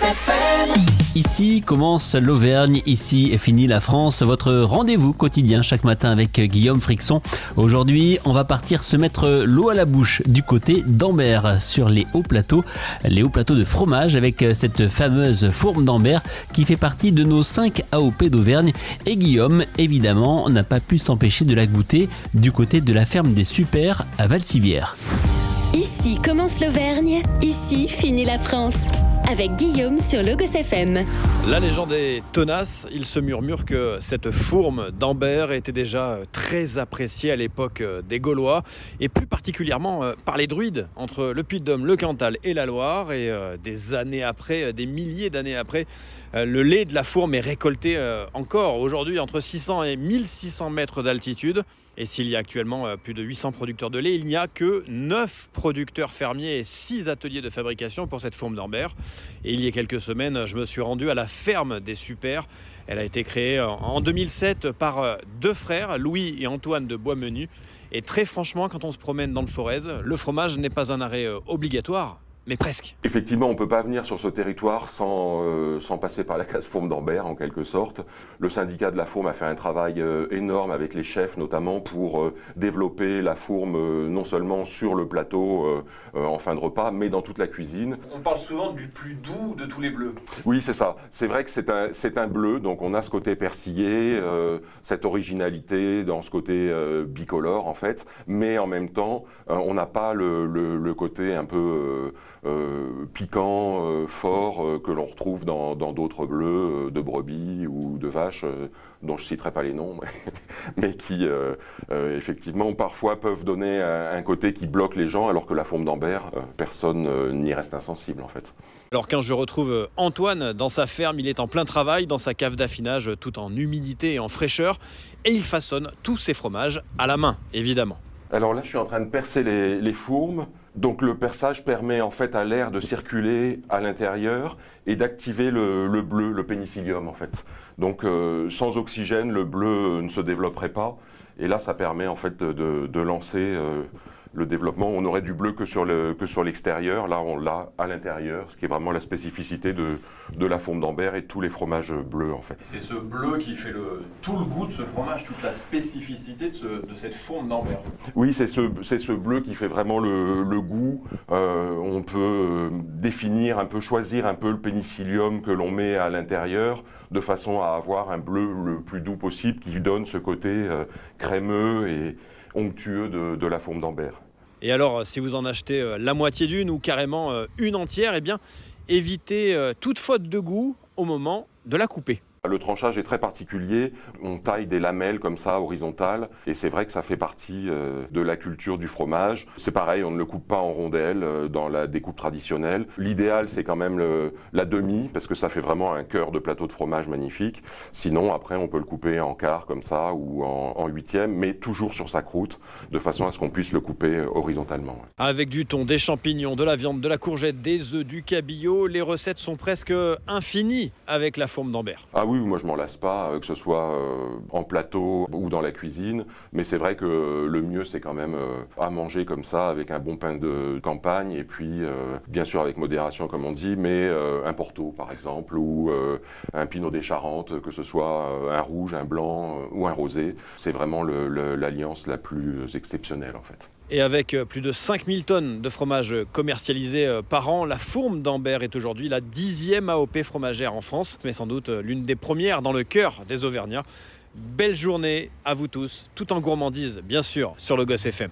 FM. Ici commence l'Auvergne, ici est finie la France, votre rendez-vous quotidien chaque matin avec Guillaume Frixon. Aujourd'hui, on va partir se mettre l'eau à la bouche du côté d'Ambert, sur les hauts plateaux de fromage avec cette fameuse fourme d'Ambert qui fait partie de nos 5 AOP d'Auvergne. Et Guillaume, évidemment, n'a pas pu s'empêcher de la goûter du côté de la ferme des Supers à Valcivière. Ici commence l'Auvergne, ici finit la France. Avec Guillaume sur Logos FM. La légende est tenace. Il se murmure que cette fourme d'Ambert était déjà très appréciée à l'époque des Gaulois et plus particulièrement par les druides entre le Puy-de-Dôme, le Cantal et la Loire. Et des années après, des milliers d'années après, le lait de la fourme est récolté encore aujourd'hui entre 600 et 1600 mètres d'altitude. Et s'il y a actuellement plus de 800 producteurs de lait, il n'y a que 9 producteurs fermiers et 6 ateliers de fabrication pour cette fourme d'Ambert. Et il y a quelques semaines, je me suis rendu à la ferme des Supers. Elle a été créée en 2007 par 2 frères, Louis et Antoine de Boismenu. Et très franchement, quand on se promène dans le Forez, le fromage n'est pas un arrêt obligatoire. Mais presque. Effectivement, on ne peut pas venir sur ce territoire sans passer par la case fourme d'Ambert, en quelque sorte. Le syndicat de la fourme a fait un travail énorme avec les chefs, notamment pour développer la fourme non seulement sur le plateau en fin de repas, mais dans toute la cuisine. On parle souvent du plus doux de tous les bleus. Oui, c'est ça. C'est vrai que c'est un bleu, donc on a ce côté persillé, cette originalité dans ce côté bicolore, en fait. Mais en même temps, on n'a pas le côté un peu... piquant, fort, que l'on retrouve dans d'autres bleus de brebis ou de vaches, dont je ne citerai pas les noms, mais qui effectivement parfois peuvent donner un côté qui bloque les gens, alors que la fourme d'Ambert, personne n'y reste insensible en fait. Alors quand je retrouve Antoine dans sa ferme, il est en plein travail dans sa cave d'affinage, tout en humidité et en fraîcheur, et il façonne tous ses fromages à la main, évidemment. Alors là, je suis en train de percer les fourmes. Donc le perçage permet en fait à l'air de circuler à l'intérieur et d'activer le bleu, le pénicillium en fait. Donc sans oxygène, le bleu ne se développerait pas. Et là, ça permet en fait de lancer le développement. On aurait du bleu que sur l'extérieur. Là, on l'a à l'intérieur, ce qui est vraiment la spécificité de la fourme d'Ambert et de tous les fromages bleus en fait. Et c'est ce bleu qui fait tout le goût de ce fromage, toute la spécificité de cette fourme d'Ambert. Oui, c'est ce bleu qui fait vraiment le goût. On peut définir un peu, choisir un peu le pénicillium que l'on met à l'intérieur de façon à avoir un bleu le plus doux possible qui donne ce côté crémeux et onctueux de la fourme d'Ambert. Et alors, si vous en achetez la moitié d'une ou carrément une entière, eh bien, évitez toute faute de goût au moment de la couper. Le tranchage est très particulier, on taille des lamelles comme ça, horizontales, et c'est vrai que ça fait partie de la culture du fromage. C'est pareil, on ne le coupe pas en rondelles dans la découpe traditionnelle. L'idéal, c'est quand même la demi, parce que ça fait vraiment un cœur de plateau de fromage magnifique. Sinon, après, on peut le couper en quart comme ça, ou en huitième, mais toujours sur sa croûte, de façon à ce qu'on puisse le couper horizontalement. Avec du thon, des champignons, de la viande, de la courgette, des œufs, du cabillaud, les recettes sont presque infinies avec la fourme d'Ambert. Ah oui, moi je m'en lasse pas, que ce soit en plateau ou dans la cuisine, mais c'est vrai que le mieux c'est quand même à manger comme ça avec un bon pain de campagne et puis bien sûr avec modération comme on dit, mais un Porto par exemple ou un Pinot des Charentes, que ce soit un rouge, un blanc ou un rosé, c'est vraiment l'alliance la plus exceptionnelle en fait. Et avec plus de 5000 tonnes de fromage commercialisés par an, la fourme d'Ambert est aujourd'hui la 10e AOP fromagère en France, mais sans doute l'une des premières dans le cœur des Auvergnats. Belle journée à vous tous, tout en gourmandise, bien sûr, sur Logos FM.